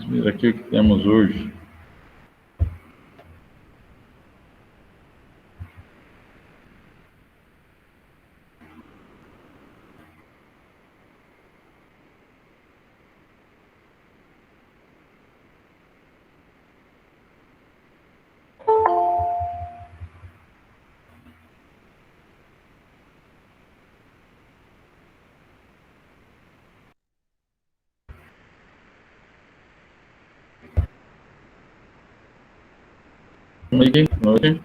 Vamos ver aqui o que temos hoje. Noite.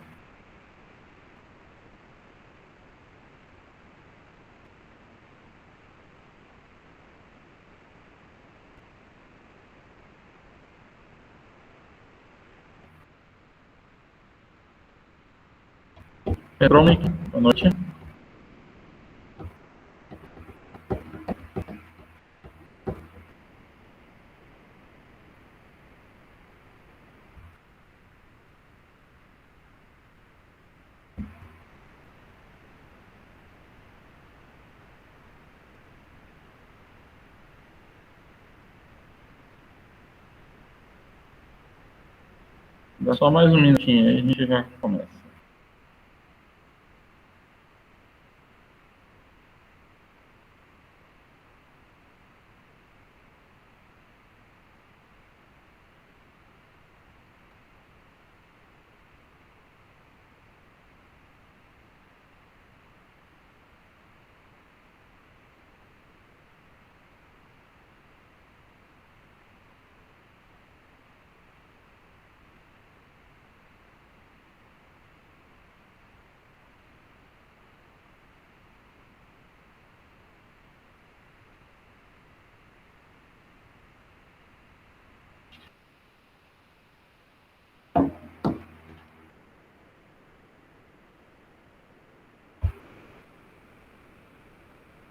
Petronic, boa noite. Dá só mais um minutinho aí, a gente já começa.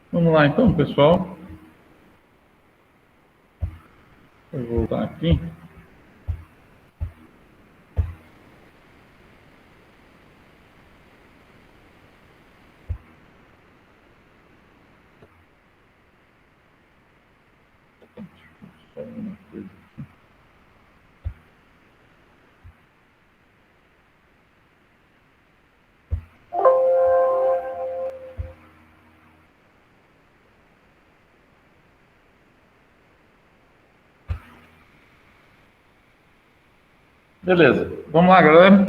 Vamos lá então, pessoal. Vou voltar aqui. Beleza, vamos lá, galera.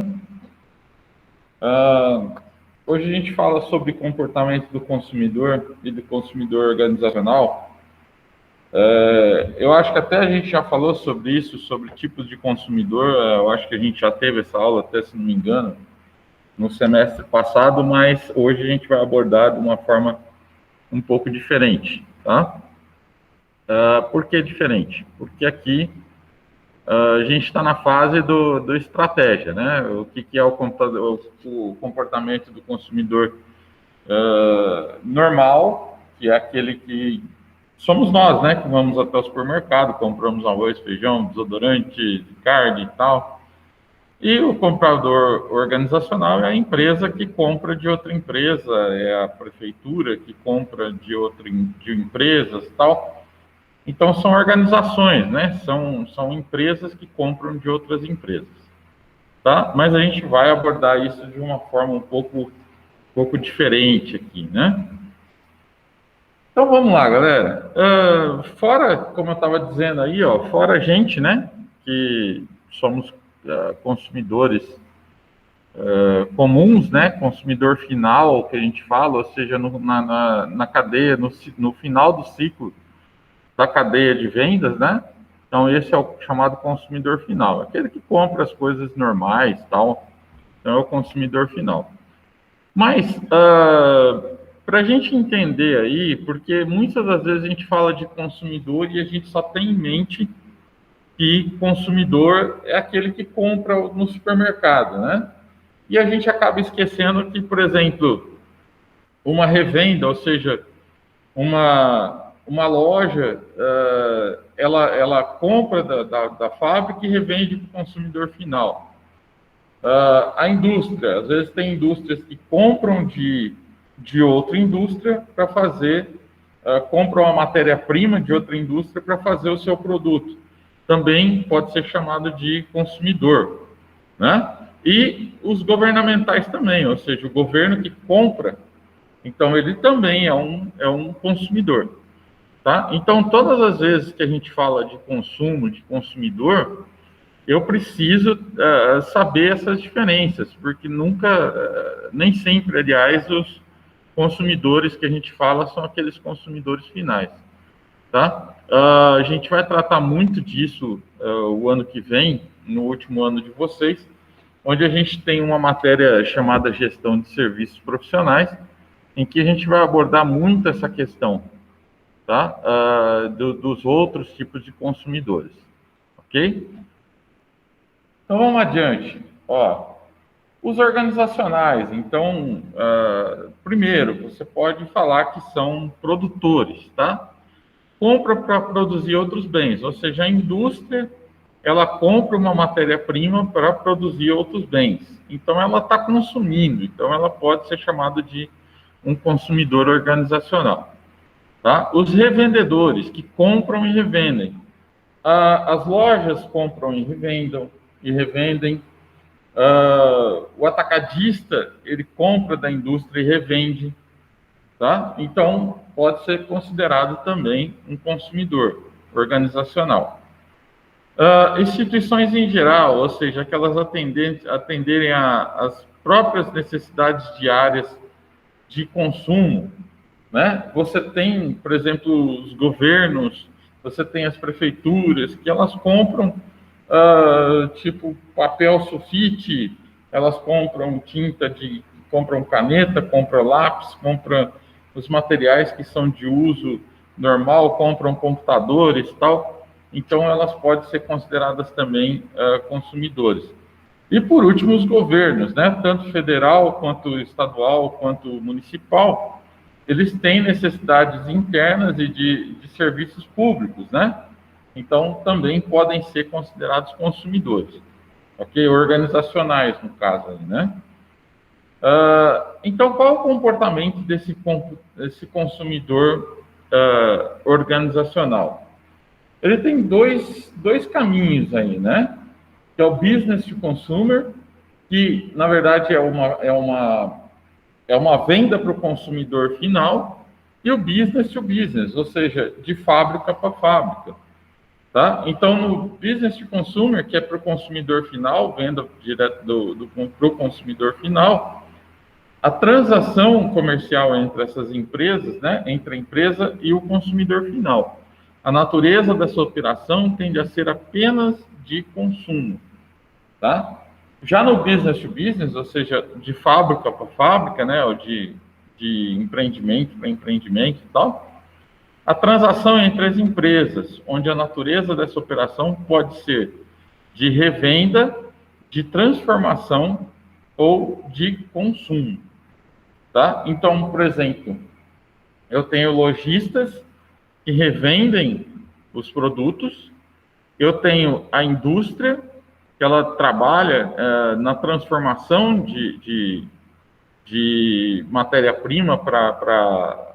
Hoje a gente fala sobre comportamento do consumidor e do consumidor organizacional. Eu acho que até a gente já falou sobre isso, sobre tipos de consumidor. Eu acho que a gente já teve essa aula, até se não me engano, no semestre passado, mas hoje a gente vai abordar de uma forma um pouco diferente, tá? Por que diferente? Porque aqui a gente está na fase do estratégia, né? O que é o comportamento do consumidor normal, que é aquele que somos nós, né? Que vamos até o supermercado, compramos arroz, feijão, desodorante, carne e tal. E o comprador organizacional é a empresa que compra de outra empresa, é a prefeitura que compra de empresas e tal. Então, são organizações, né? São empresas que compram de outras empresas, tá? Mas a gente vai abordar isso de uma forma um pouco diferente aqui, né? Então, vamos lá, galera. Fora, como eu estava dizendo aí, ó, fora a gente, né? Que somos consumidores comuns, né? Consumidor final, que a gente fala, ou seja, na cadeia, no final do ciclo da cadeia de vendas, né? Então, esse é o chamado consumidor final, aquele que compra as coisas normais, tal. Então, é o consumidor final. Mas, para a gente entender aí, porque muitas das vezes a gente fala de consumidor e a gente só tem em mente que consumidor é aquele que compra no supermercado, né? E a gente acaba esquecendo que, por exemplo, uma revenda, ou seja, uma loja, ela compra da fábrica e revende para o consumidor final. A indústria, às vezes tem indústrias que compram de outra indústria para fazer, compram a matéria-prima de outra indústria para fazer o seu produto. também pode ser chamado de consumidor, né? E os governamentais também, ou seja, o governo que compra, então ele também é um consumidor, tá? Então, todas as vezes que a gente fala de consumo, de consumidor, eu preciso saber essas diferenças, porque nunca, nem sempre, aliás, os consumidores que a gente fala são aqueles consumidores finais, tá? A gente vai tratar muito disso o ano que vem, no último ano de vocês, onde a gente tem uma matéria chamada Gestão de Serviços Profissionais, em que a gente vai abordar muito essa questão, tá? Dos outros tipos de consumidores, ok? Então vamos adiante. Ó, os organizacionais, então, primeiro, você pode falar que são produtores, tá? Compra para produzir outros bens, ou seja, a indústria, ela compra uma matéria-prima para produzir outros bens. Então, ela está consumindo, então ela pode ser chamada de um consumidor organizacional, tá? Os revendedores, que compram e revendem. As lojas compram e revendem. O atacadista, ele compra da indústria e revende, tá? Então, pode ser considerado também um consumidor organizacional. Instituições em geral, ou seja, aquelas atenderem às próprias necessidades diárias de consumo, né? Você tem, por exemplo, os governos, você tem as prefeituras, que elas compram, tipo, papel sulfite, elas compram compram caneta, compram lápis, compram os materiais que são de uso normal, compram computadores e tal. Então, elas podem ser consideradas também consumidores. E, por último, os governos, né? Tanto federal, quanto estadual, quanto municipal, eles têm necessidades internas e de serviços públicos, né? Então, também podem ser considerados consumidores, ok? Organizacionais, no caso aí, né? Então, qual é o comportamento desse consumidor organizacional? Ele tem dois caminhos aí, né? Que é o business to consumer, que, na verdade, é uma venda para o consumidor final, e o business to business, ou seja, de fábrica para fábrica, tá? Então, no business to consumer, que é para o consumidor final, venda direto para o consumidor final, a transação comercial entre essas empresas, né, entre a empresa e o consumidor final, a natureza dessa operação tende a ser apenas de consumo, tá? Já no business to business, ou seja, de fábrica para fábrica, né, ou de empreendimento para empreendimento e tal, a transação entre as empresas, onde a natureza dessa operação pode ser de revenda, de transformação ou de consumo, tá? Então, por exemplo, eu tenho lojistas que revendem os produtos, eu tenho a indústria, que ela trabalha na transformação de matéria-prima para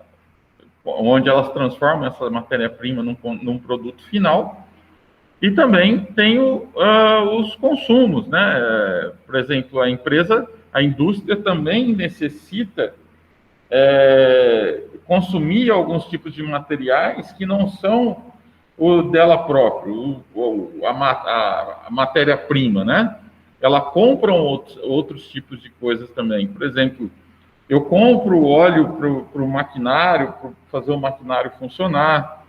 onde elas transformam essa matéria-prima num produto final. E também tenho os consumos, né? Por exemplo, a indústria também necessita consumir alguns tipos de materiais que não são o dela própria, a matéria-prima, né? Ela compra outros tipos de coisas também. Por exemplo, eu compro óleo para o maquinário, para fazer o maquinário funcionar.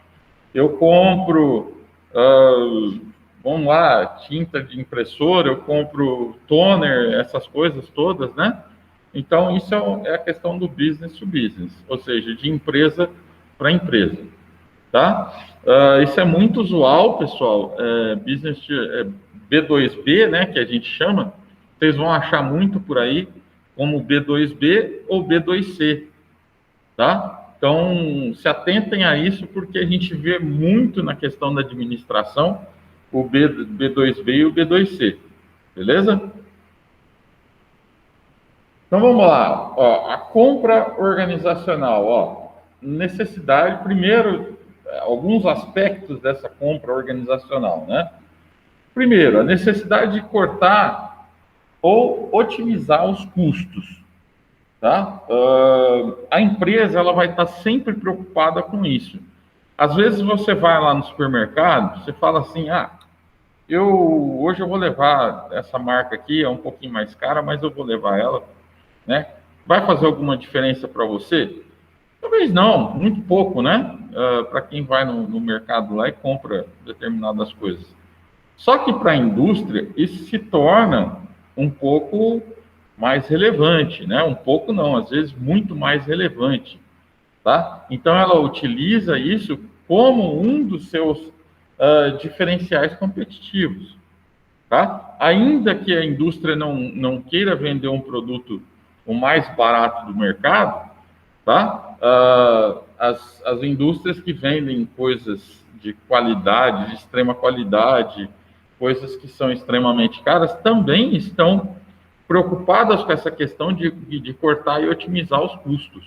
Eu compro, vamos lá, tinta de impressora, eu compro toner, essas coisas todas, né? Então, isso é a questão do business to business, ou seja, de empresa para empresa, tá? Isso é muito usual, pessoal, B2B, né, que a gente chama, vocês vão achar muito por aí, como B2B ou B2C, tá? Então, se atentem a isso, porque a gente vê muito na questão da administração o B2B e o B2C, beleza? Então, vamos lá. Ó, a compra organizacional. Ó, necessidade, primeiro, alguns aspectos dessa compra organizacional, né? Primeiro, a necessidade de cortar ou otimizar os custos, tá? A empresa ela vai estar sempre preocupada com isso. Às vezes você vai lá no supermercado, você fala assim, hoje eu vou levar essa marca aqui, é um pouquinho mais cara, mas eu vou levar ela, né? Vai fazer alguma diferença para você? Talvez não, muito pouco, né? Para quem vai no mercado lá e compra determinadas coisas. Só que para a indústria isso se torna um pouco mais relevante, né? Um pouco não, às vezes muito mais relevante, tá? Então ela utiliza isso como um dos seus diferenciais competitivos, tá? Ainda que a indústria não queira vender um produto o mais barato do mercado, tá? As indústrias que vendem coisas de qualidade, de extrema qualidade, coisas que são extremamente caras, também estão preocupadas com essa questão de cortar e otimizar os custos,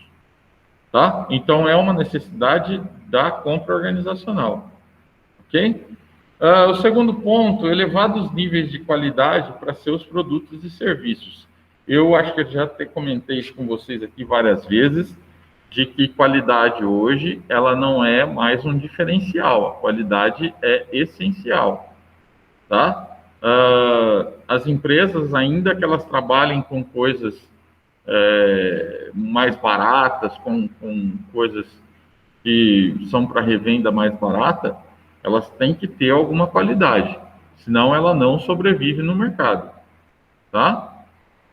tá? Então, é uma necessidade da compra organizacional, ok? O segundo ponto, elevados níveis de qualidade para seus produtos e serviços. Eu acho que eu já até comentei isso com vocês aqui várias vezes, de que qualidade hoje, ela não é mais um diferencial, a qualidade é essencial, tá? As empresas, ainda que elas trabalhem com coisas mais baratas, com coisas que são para revenda mais barata, elas têm que ter alguma qualidade, senão ela não sobrevive no mercado, tá?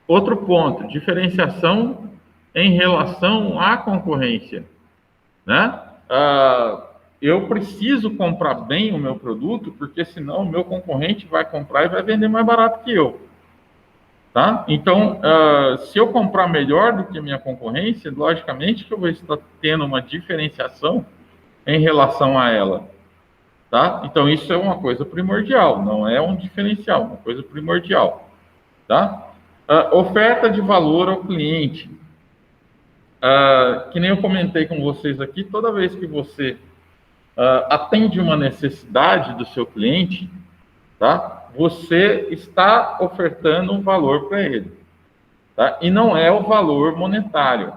Outro ponto, diferenciação em relação à concorrência, né? Eu preciso comprar bem o meu produto, porque senão o meu concorrente vai comprar e vai vender mais barato que eu, tá? Então, se eu comprar melhor do que a minha concorrência, logicamente que eu vou estar tendo uma diferenciação em relação a ela, tá? Então, isso é uma coisa primordial, não é um diferencial, uma coisa primordial, tá? Oferta de valor ao cliente. Que nem eu comentei com vocês aqui, toda vez que você atende uma necessidade do seu cliente, tá? Você está ofertando um valor para ele, tá? E não é o valor monetário.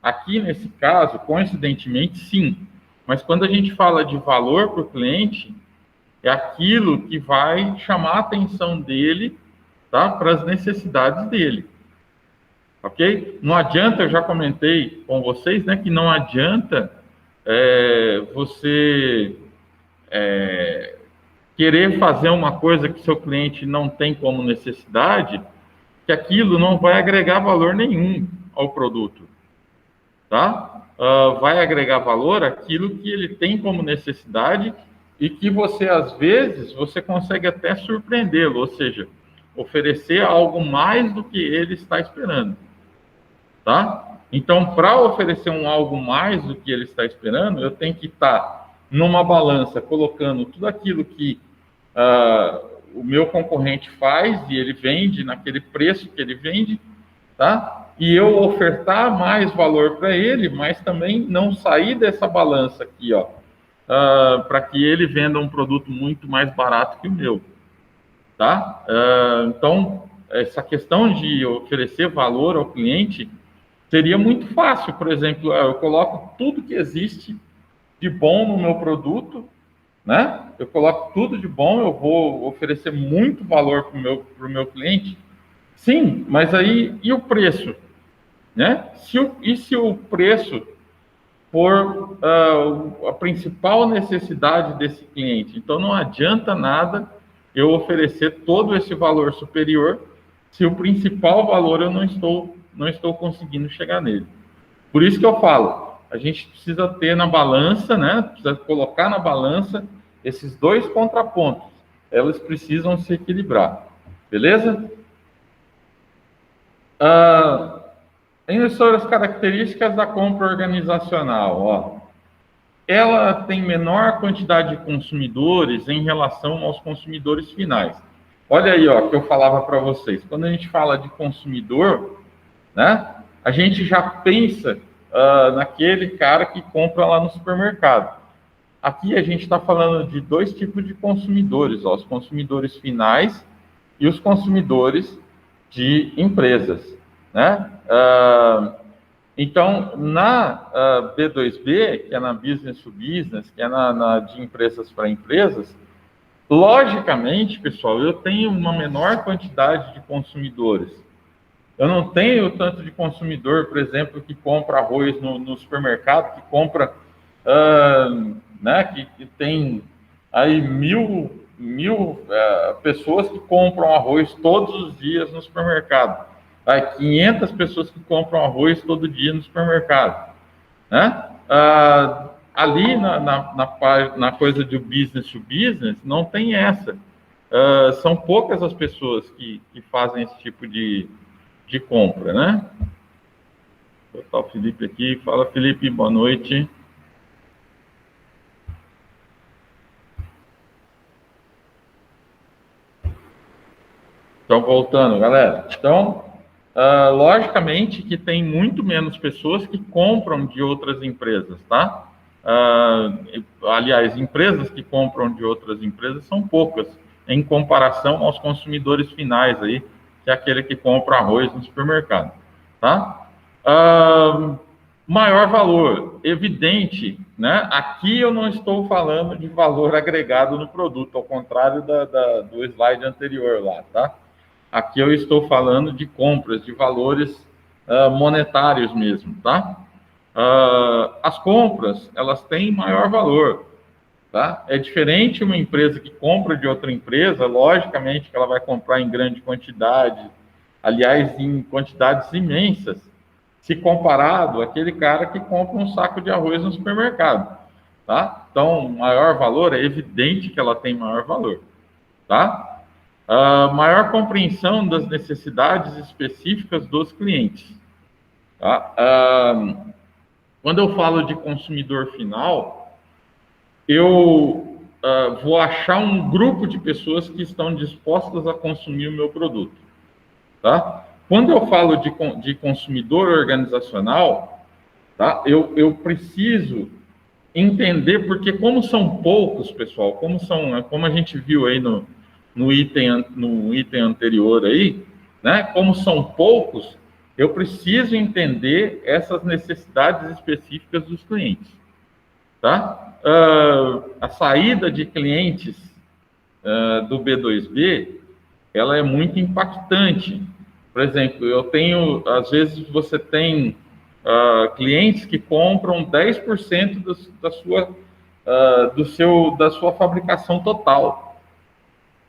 Aqui, nesse caso, coincidentemente, sim. Mas quando a gente fala de valor para o cliente, é aquilo que vai chamar a atenção dele, tá? Para as necessidades dele. Ok? Não adianta, eu já comentei com vocês, né? Que não adianta você querer fazer uma coisa que seu cliente não tem como necessidade, que aquilo não vai agregar valor nenhum ao produto, tá? Vai agregar valor aquilo que ele tem como necessidade e que você, às vezes, você consegue até surpreendê-lo, ou seja, oferecer algo mais do que ele está esperando, tá? Então, para oferecer algo mais do que ele está esperando, eu tenho que estar numa balança, colocando tudo aquilo que o meu concorrente faz e ele vende naquele preço que ele vende, tá? E eu ofertar mais valor para ele, mas também não sair dessa balança aqui, ó, para que ele venda um produto muito mais barato que o meu, tá? Então, essa questão de oferecer valor ao cliente seria muito fácil. Por exemplo, eu coloco tudo que existe de bom no meu produto, né? Eu coloco tudo de bom, eu vou oferecer muito valor para o meu cliente. Sim, mas aí, e o preço? Né? Se o preço for a principal necessidade desse cliente? Então, não adianta nada eu oferecer todo esse valor superior se o principal valor eu não estou conseguindo chegar nele. Por isso que eu falo, a gente precisa ter na balança, né? Precisa colocar na balança esses dois contrapontos. Elas precisam se equilibrar. Beleza? Sobre as características da compra organizacional, ó. Ela tem menor quantidade de consumidores em relação aos consumidores finais. Olha aí, ó, que eu falava para vocês. Quando a gente fala de consumidor, né, a gente já pensa naquele cara que compra lá no supermercado. Aqui a gente está falando de dois tipos de consumidores, ó, os consumidores finais e os consumidores de empresas, né? Então, na B2B, que é na Business to Business, que é de empresas para empresas, logicamente, pessoal, eu tenho uma menor quantidade de consumidores. Eu não tenho tanto de consumidor, por exemplo, que compra arroz no supermercado, que compra, né, que tem aí mil pessoas que compram arroz todos os dias no supermercado. Aí 500 pessoas que compram arroz todo dia no supermercado, né? Ali na coisa de business to business, não tem essa. São poucas as pessoas que fazem esse tipo de compra, né? Vou botar o Felipe aqui. Fala, Felipe, boa noite. Então, voltando, galera. Então, logicamente que tem muito menos pessoas que compram de outras empresas, tá? Aliás, empresas que compram de outras empresas são poucas, em comparação aos consumidores finais aí, que é aquele que compra arroz no supermercado, tá? Maior valor, evidente, né? Aqui eu não estou falando de valor agregado no produto, ao contrário do slide anterior lá, tá? Aqui eu estou falando de compras, de valores monetários mesmo, tá? As compras, elas têm maior valor, tá? É diferente uma empresa que compra de outra empresa, logicamente que ela vai comprar em grande quantidade, aliás, em quantidades imensas, se comparado àquele cara que compra um saco de arroz no supermercado, tá? Então, maior valor, é evidente que ela tem maior valor, tá? Maior compreensão das necessidades específicas dos clientes. Tá? Quando eu falo de consumidor final, eu vou achar um grupo de pessoas que estão dispostas a consumir o meu produto. Tá? Quando eu falo de consumidor organizacional, tá? Eu preciso entender, porque como são poucos, pessoal, como a gente viu aí no item anterior aí, né? Como são poucos, eu preciso entender essas necessidades específicas dos clientes, tá? A saída de clientes do B2B, ela é muito impactante. Por exemplo, às vezes você tem clientes que compram 10% da sua fabricação total.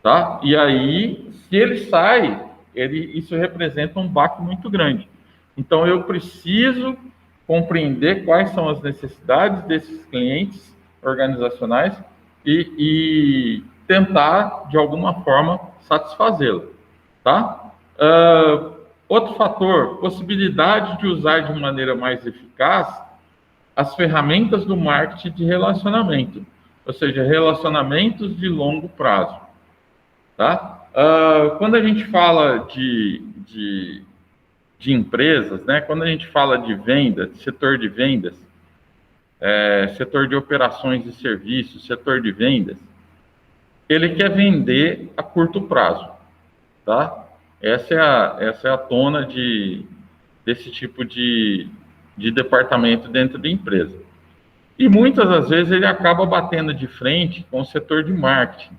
Tá? E aí, se ele sai, isso representa um baque muito grande. Então, eu preciso compreender quais são as necessidades desses clientes organizacionais e tentar, de alguma forma, satisfazê-lo. Tá? Outro fator, possibilidade de usar de maneira mais eficaz as ferramentas do marketing de relacionamento, ou seja, relacionamentos de longo prazo. Tá? Quando a gente fala de empresas, né? Quando a gente fala de venda, de setor de vendas, setor de operações e serviços, setor de vendas, ele quer vender a curto prazo, tá? Essa é a tona desse tipo de departamento dentro da empresa. E muitas das vezes ele acaba batendo de frente com o setor de marketing,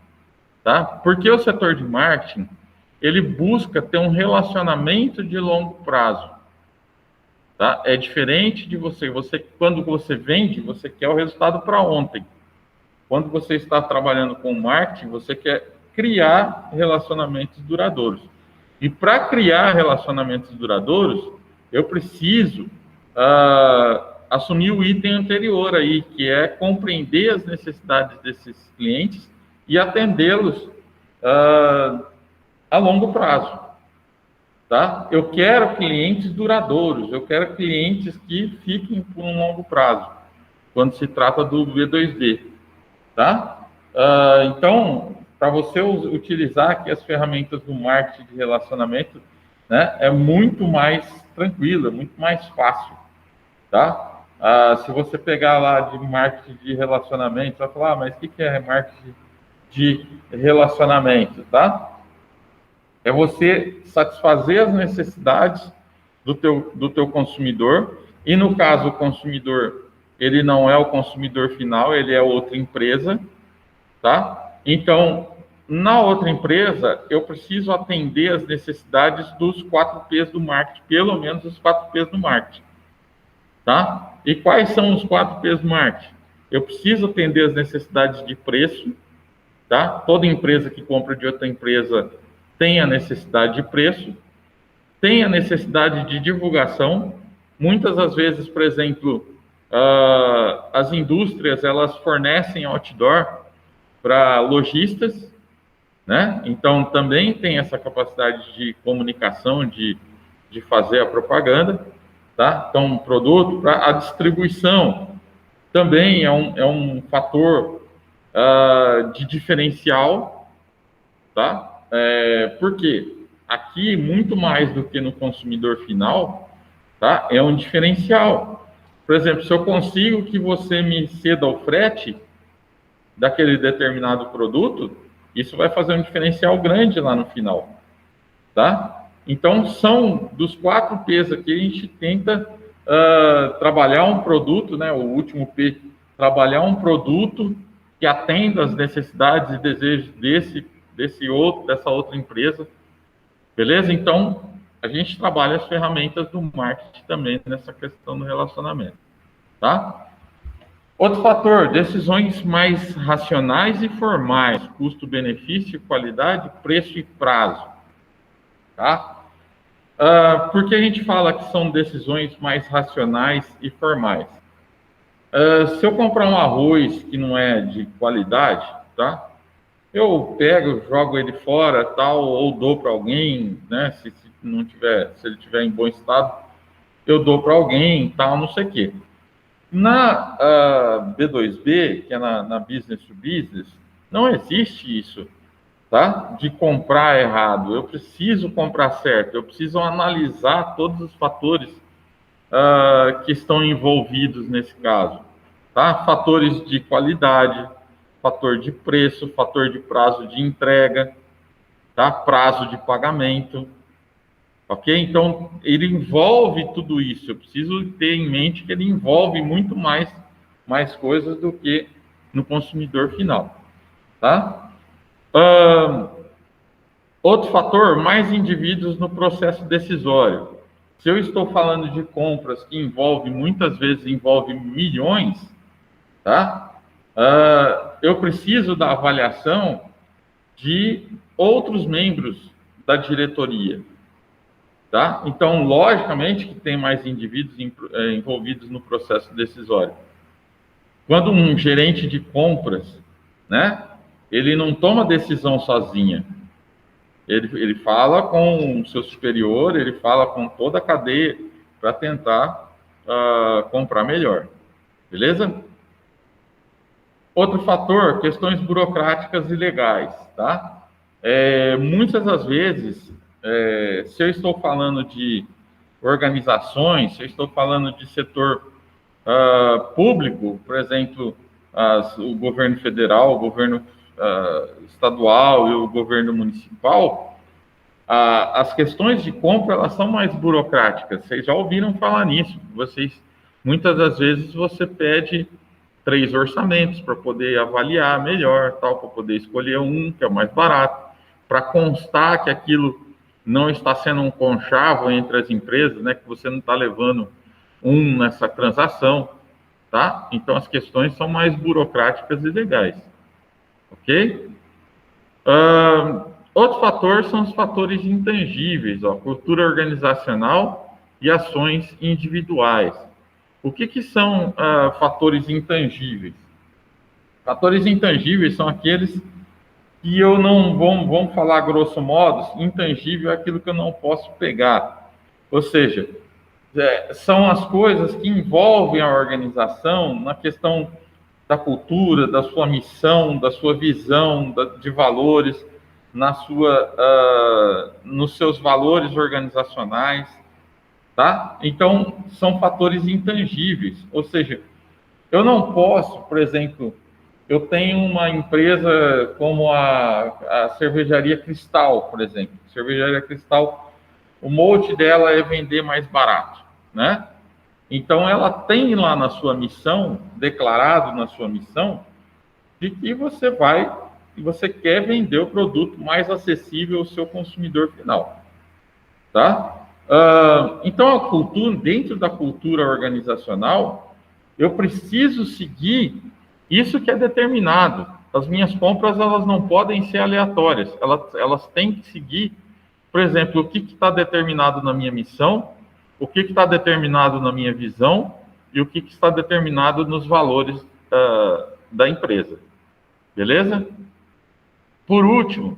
tá? Porque o setor de marketing, ele busca ter um relacionamento de longo prazo, tá? É diferente de você quando você vende, você quer o resultado para ontem. Quando você está trabalhando com marketing, você quer criar relacionamentos duradouros. E para criar relacionamentos duradouros, eu preciso assumir o item anterior aí, que é compreender as necessidades desses clientes e atendê-los a longo prazo. Tá? Eu quero clientes duradouros, eu quero clientes que fiquem por um longo prazo, quando se trata do B2B. Tá? Então, para você utilizar aqui as ferramentas do marketing de relacionamento, né, é muito mais tranquilo, é muito mais fácil. Tá? Se você pegar lá de marketing de relacionamento, você vai falar, mas o que é marketing de relacionamento, tá? É você satisfazer as necessidades do teu consumidor, e no caso o consumidor, ele não é o consumidor final, ele é outra empresa, tá? Então, na outra empresa, eu preciso atender as necessidades dos 4Ps do marketing, pelo menos os 4Ps do marketing, tá? E quais são os 4Ps do marketing? Eu preciso atender as necessidades de preço, tá? Toda empresa que compra de outra empresa tem a necessidade de preço, tem a necessidade de divulgação. Muitas das vezes, por exemplo, as indústrias, elas fornecem outdoor para lojistas, né? Então, também tem essa capacidade de comunicação, de fazer a propaganda, tá? Então, produto para a distribuição também é um fator de diferencial, tá? Por quê? Aqui, muito mais do que no consumidor final, tá? É um diferencial. Por exemplo, se eu consigo que você me ceda o frete daquele determinado produto, isso vai fazer um diferencial grande lá no final, tá? Então, são dos 4Ps aqui, a gente tenta trabalhar um produto, né? O último P, trabalhar um produto que atenda às necessidades e desejos dessa outra empresa, beleza? Então, a gente trabalha as ferramentas do marketing também nessa questão do relacionamento, tá? Outro fator, decisões mais racionais e formais, custo-benefício, qualidade, preço e prazo, tá? Por que a gente fala que são decisões mais racionais e formais? Se eu comprar um arroz que não é de qualidade, tá? Eu pego, jogo ele fora, tal, ou dou para alguém, né? Se ele tiver em bom estado, eu dou para alguém, tal, não sei o quê. Na B2B, que é na business to business, não existe isso, tá? De comprar errado. Eu preciso comprar certo. Eu preciso analisar todos os fatores que estão envolvidos nesse caso, tá? Fatores de qualidade, fator de preço, fator de prazo de entrega, tá? Prazo de pagamento, ok? Então, ele envolve tudo isso. Eu preciso ter em mente que ele envolve muito mais coisas do que no consumidor final, tá? Outro fator, mais indivíduos no processo decisório. Se eu estou falando de compras que muitas vezes envolve milhões, tá? Eu preciso da avaliação de outros membros da diretoria, tá? Então, logicamente que tem mais indivíduos envolvidos no processo decisório. Quando um gerente de compras, né, ele não toma decisão sozinha. Ele fala com o seu superior, ele fala com toda a cadeia para tentar comprar melhor. Beleza? Outro fator, questões burocráticas e legais, tá? Muitas das vezes, se eu estou falando de organizações, se eu estou falando de setor público, por exemplo, o governo federal, o governo estadual e o governo municipal, as questões de compra, elas são mais burocráticas. Vocês já ouviram falar nisso. Muitas das vezes você pede 3 orçamentos para poder avaliar melhor, tal, para poder escolher um que é o mais barato, para constar que aquilo não está sendo um conchavo entre as empresas, né, que você não está levando nessa transação, tá? Então, as questões são mais burocráticas e legais, ok? Outro fator são os fatores intangíveis, cultura organizacional e ações individuais. O que são fatores intangíveis? Fatores intangíveis são aqueles que eu não... Vamos falar grosso modo, intangível é aquilo que eu não posso pegar. Ou seja, são as coisas que envolvem a organização na questão da cultura, da sua missão, da sua visão de valores, nos seus valores organizacionais, tá? Então, são fatores intangíveis, ou seja, eu não posso, por exemplo, eu tenho uma empresa como a Cervejaria Cristal, por exemplo. Cervejaria Cristal, o molde dela é vender mais barato, né? Então, ela tem lá na sua missão, declarado na sua missão, de que você quer vender o produto mais acessível ao seu consumidor final, tá? Então, a cultura, dentro da cultura organizacional, eu preciso seguir isso que é determinado. As minhas compras, elas não podem ser aleatórias, elas têm que seguir, por exemplo, o que está determinado na minha missão, o que está determinado na minha visão e o que está determinado nos valores da empresa. Beleza? Por último,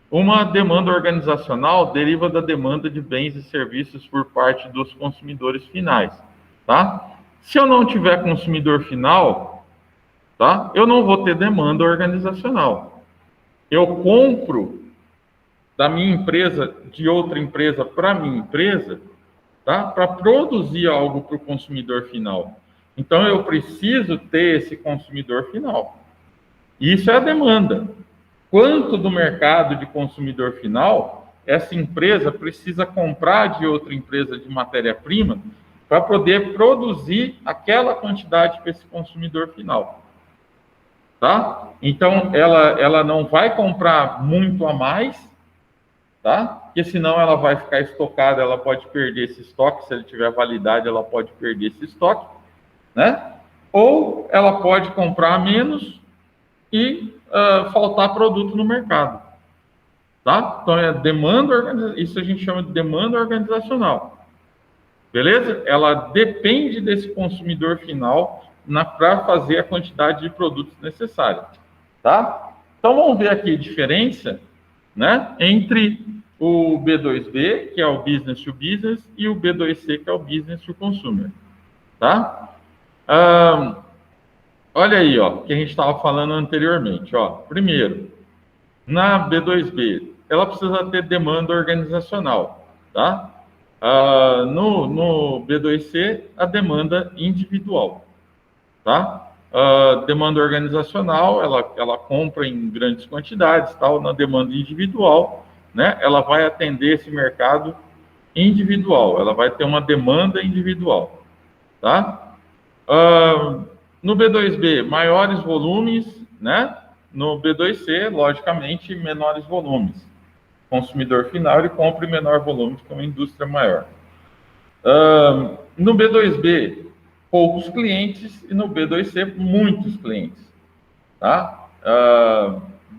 uma demanda organizacional deriva da demanda de bens e serviços por parte dos consumidores finais, tá? Se eu não tiver consumidor final, tá? Eu não vou ter demanda organizacional. Eu compro da minha empresa, de outra empresa para minha empresa, tá? Para produzir algo para o consumidor final. Então, eu preciso ter esse consumidor final. Isso é a demanda. Quanto do mercado de consumidor final, essa empresa precisa comprar de outra empresa de matéria-prima para poder produzir aquela quantidade para esse consumidor final. Tá? Então, ela não vai comprar muito a mais, tá? Porque senão ela vai ficar estocada, ela pode perder esse estoque, se ele tiver validade, ela pode perder esse estoque, né? Ou ela pode comprar menos e faltar produto no mercado, tá? Então, isso a gente chama de demanda organizacional, beleza? Ela depende desse consumidor final para fazer a quantidade de produtos necessária, tá? Então, vamos ver aqui a diferença, né, entre o B2B, que é o Business to Business, e o B2C, que é o Business to Consumer, tá? Olha aí, ó, que a gente estava falando anteriormente, ó. Primeiro, na B2B, ela precisa ter demanda organizacional, tá? No B2C, a demanda individual, tá? Demanda organizacional, ela compra em grandes quantidades, tal. Na demanda individual, né? Ela vai atender esse mercado individual, ela vai ter uma demanda individual, tá? No B2B, maiores volumes, né? No B2C, logicamente, menores volumes. Consumidor final, ele compra em menor volume, que é uma indústria maior. No B2B, poucos clientes, e no B2C, muitos clientes, tá?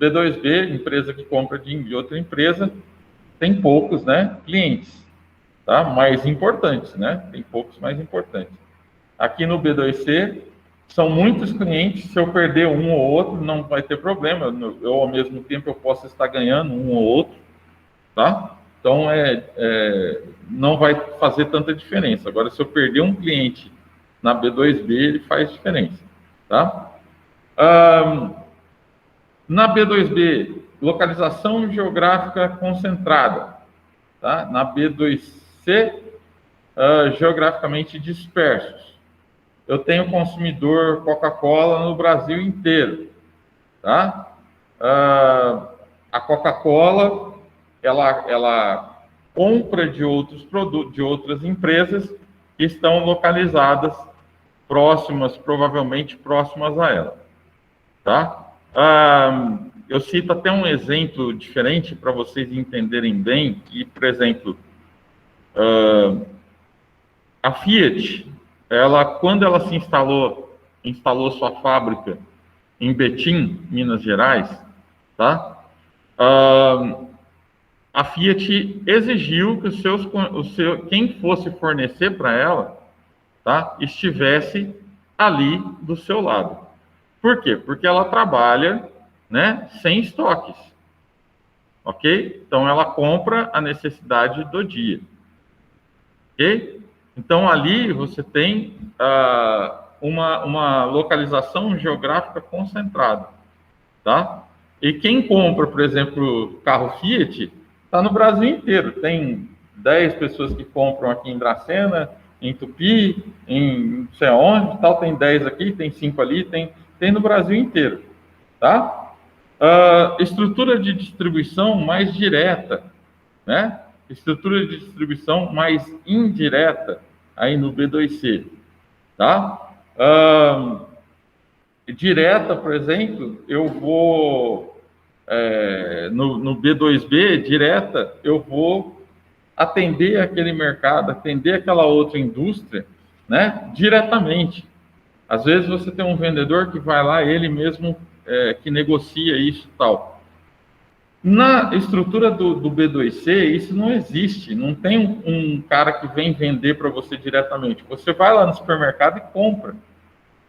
B2B, empresa que compra de outra empresa, tem poucos, né, clientes, tá? Mais importantes, né? Tem poucos mais importantes. Aqui no B2C, são muitos clientes, se eu perder um ou outro, não vai ter problema, eu ao mesmo tempo eu posso estar ganhando um ou outro, tá? Então, não vai fazer tanta diferença. Agora, se eu perder um cliente na B2B, ele faz diferença, tá? Na B2B, localização geográfica concentrada, tá? Na B2C, geograficamente dispersos. Eu tenho consumidor Coca-Cola no Brasil inteiro, tá? A Coca-Cola, ela compra de outros produtos, de outras empresas que estão localizadas provavelmente próximas a ela, tá? Eu cito até um exemplo diferente para vocês entenderem bem, que, por exemplo, a Fiat, quando ela instalou sua fábrica em Betim, Minas Gerais, tá? A Fiat exigiu que quem fosse fornecer para ela, tá, estivesse ali do seu lado. Por quê? Porque ela trabalha, né, sem estoques, ok? Então, ela compra a necessidade do dia, ok? Então, ali você tem uma localização geográfica concentrada, tá? E quem compra, por exemplo, carro Fiat, está no Brasil inteiro. Tem 10 pessoas que compram aqui em Dracena, em Tupi, em não sei aonde, tal, tem 10 aqui, tem 5 ali, tem no Brasil inteiro, tá? Estrutura de distribuição mais direta, né? Estrutura de distribuição mais indireta aí no B2C, tá? Direta, por exemplo, eu vou no B2B, direta, eu vou atender aquele mercado, atender aquela outra indústria, né? Diretamente. Às vezes você tem um vendedor que vai lá, ele mesmo que negocia isso e tal. Na estrutura do B2C, isso não existe. Não tem um cara que vem vender para você diretamente. Você vai lá no supermercado e compra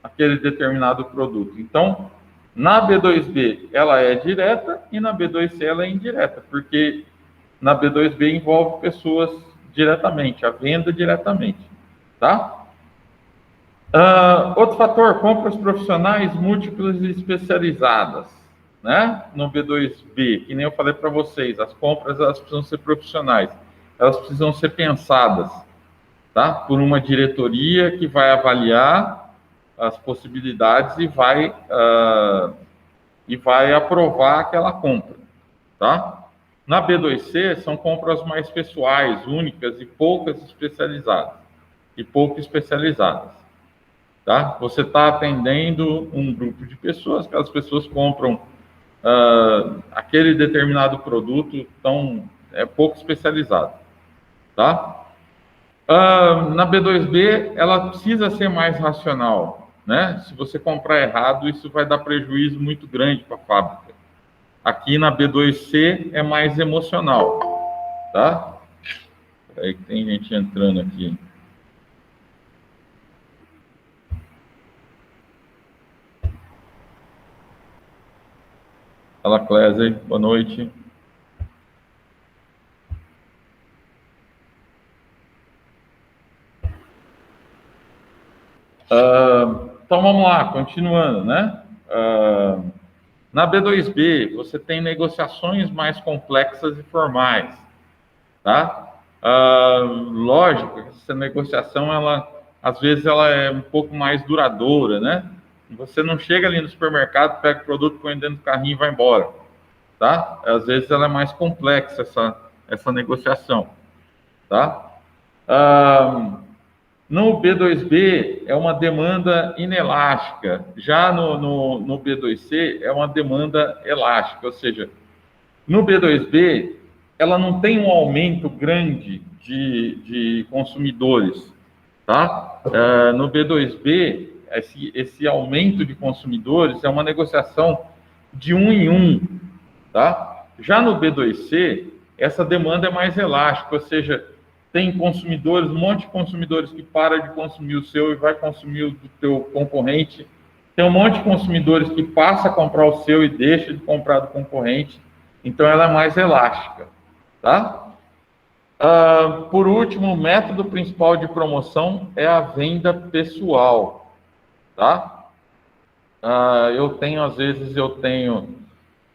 aquele determinado produto. Então, na B2B, ela é direta e na B2C ela é indireta, porque na B2B envolve pessoas diretamente, a venda diretamente, tá? Outro fator, compras profissionais múltiplas e especializadas, né? No B2B, que nem eu falei para vocês, as compras elas precisam ser profissionais, elas precisam ser pensadas, tá? Por uma diretoria que vai avaliar as possibilidades e vai aprovar aquela compra, tá? Na B2C são compras mais pessoais, únicas e pouco especializadas, tá? Você está atendendo um grupo de pessoas, aquelas pessoas compram aquele determinado produto, então é pouco especializado, tá? Na B2B, ela precisa ser mais racional, né? Se você comprar errado, isso vai dar prejuízo muito grande para a fábrica. Aqui na B2C é mais emocional, tá? Aí tem gente entrando aqui. Fala, Clésia, boa noite. Então vamos lá, continuando, né? Na B2B, você tem negociações mais complexas e formais, tá? Lógico, essa negociação, às vezes, ela é um pouco mais duradoura, né? Você não chega ali no supermercado, pega o produto, põe dentro do carrinho e vai embora, tá? Às vezes, ela é mais complexa, essa negociação, tá? No B2B, é uma demanda inelástica. Já no B2C, é uma demanda elástica. Ou seja, no B2B, ela não tem um aumento grande de consumidores. Tá? No B2B, esse aumento de consumidores é uma negociação de um em um. Tá? Já no B2C, essa demanda é mais elástica. Ou seja, tem consumidores, um monte de consumidores que para de consumir o seu e vai consumir o do teu concorrente. Tem um monte de consumidores que passa a comprar o seu e deixa de comprar do concorrente. Então, ela é mais elástica, tá? Por último, o método principal de promoção é a venda pessoal, tá? Às vezes, eu tenho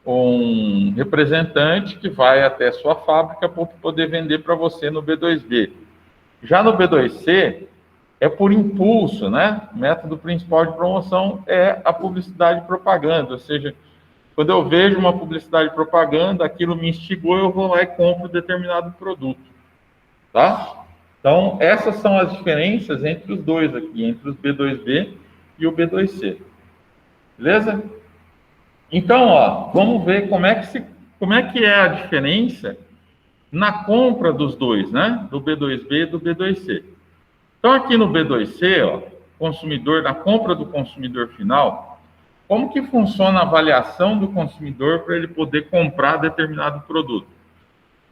um representante que vai até a sua fábrica para poder vender para você no B2B. Já no B2C, é por impulso, né? O método principal de promoção é a publicidade e propaganda, ou seja, quando eu vejo uma publicidade e propaganda, aquilo me instigou, eu vou lá e compro determinado produto, tá? Então, essas são as diferenças entre os dois aqui, entre o B2B e o B2C. Beleza? Então, vamos ver como é que é a diferença na compra dos dois, né? Do B2B e do B2C. Então, aqui no B2C, consumidor, na compra do consumidor final, como que funciona a avaliação do consumidor para ele poder comprar determinado produto?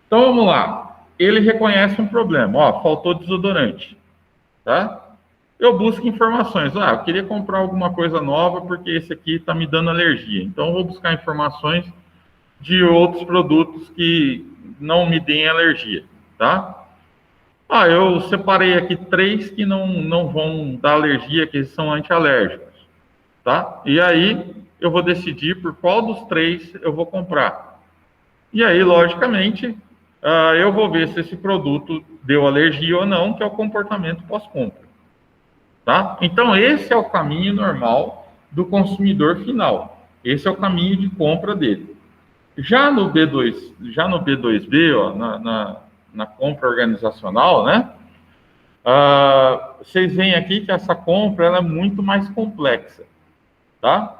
Então, vamos lá. Ele reconhece um problema. Faltou desodorante, tá? Eu busco informações. Eu queria comprar alguma coisa nova porque esse aqui está me dando alergia. Então, eu vou buscar informações de outros produtos que não me deem alergia, tá? Eu separei aqui 3 que não vão dar alergia, que são antialérgicos, tá? E aí, eu vou decidir por qual dos 3 eu vou comprar. E aí, logicamente, eu vou ver se esse produto deu alergia ou não, que é o comportamento pós-compra. Tá? Então, esse é o caminho normal do consumidor final. Esse é o caminho de compra dele. Já no B2B, ó, na compra organizacional, né? Vocês veem aqui que essa compra ela é muito mais complexa, tá?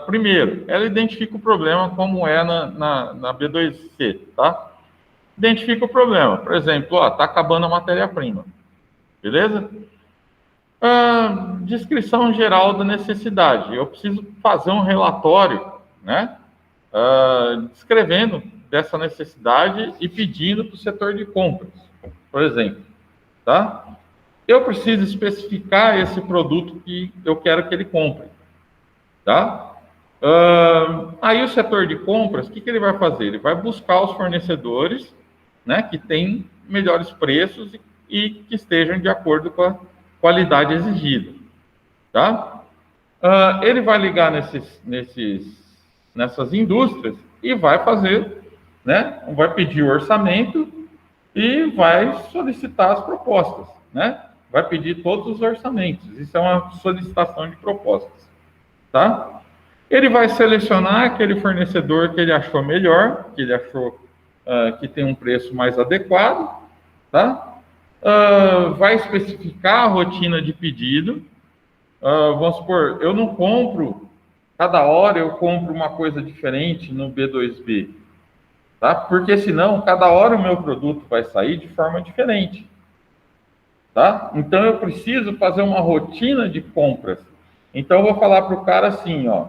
Primeiro, ela identifica o problema como é na B2C, tá? Identifica o problema. Por exemplo, está acabando a matéria-prima, beleza? Descrição geral da necessidade. Eu preciso fazer um relatório, né? Descrevendo dessa necessidade e pedindo para o setor de compras, por exemplo, tá? Eu preciso especificar esse produto que eu quero que ele compre, tá? Aí o setor de compras, o que ele vai fazer? Ele vai buscar os fornecedores, né, que têm melhores preços e que estejam de acordo com a qualidade exigida, tá? Ele vai ligar nessas indústrias e vai fazer, né, vai pedir o orçamento e vai solicitar as propostas, né? Vai pedir todos os orçamentos. Isso é uma solicitação de propostas, tá? Ele vai selecionar aquele fornecedor que ele achou melhor, que ele achou que tem um preço mais adequado, tá? Vai especificar a rotina de pedido. Vamos supor, eu não compro, cada hora eu compro uma coisa diferente no B2B, tá? Porque senão, cada hora o meu produto vai sair de forma diferente, tá? Então, eu preciso fazer uma rotina de compras. Então, eu vou falar para o cara assim, ó,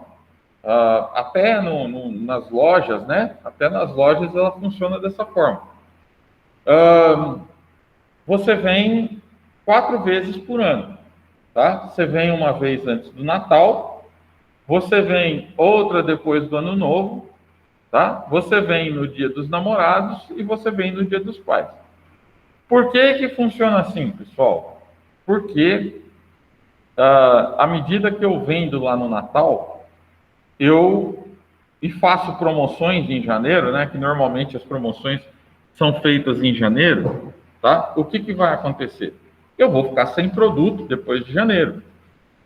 até nas lojas, né? Até nas lojas ela funciona dessa forma. Você vem 4 vezes por ano, tá? Você vem uma vez antes do Natal, você vem outra depois do Ano Novo, tá? Você vem no Dia dos Namorados e você vem no Dia dos Pais. Por que funciona assim, pessoal? Porque à medida que eu vendo lá no Natal, e faço promoções em janeiro, né? Que normalmente as promoções são feitas em janeiro, tá? O que vai acontecer? Eu vou ficar sem produto depois de janeiro.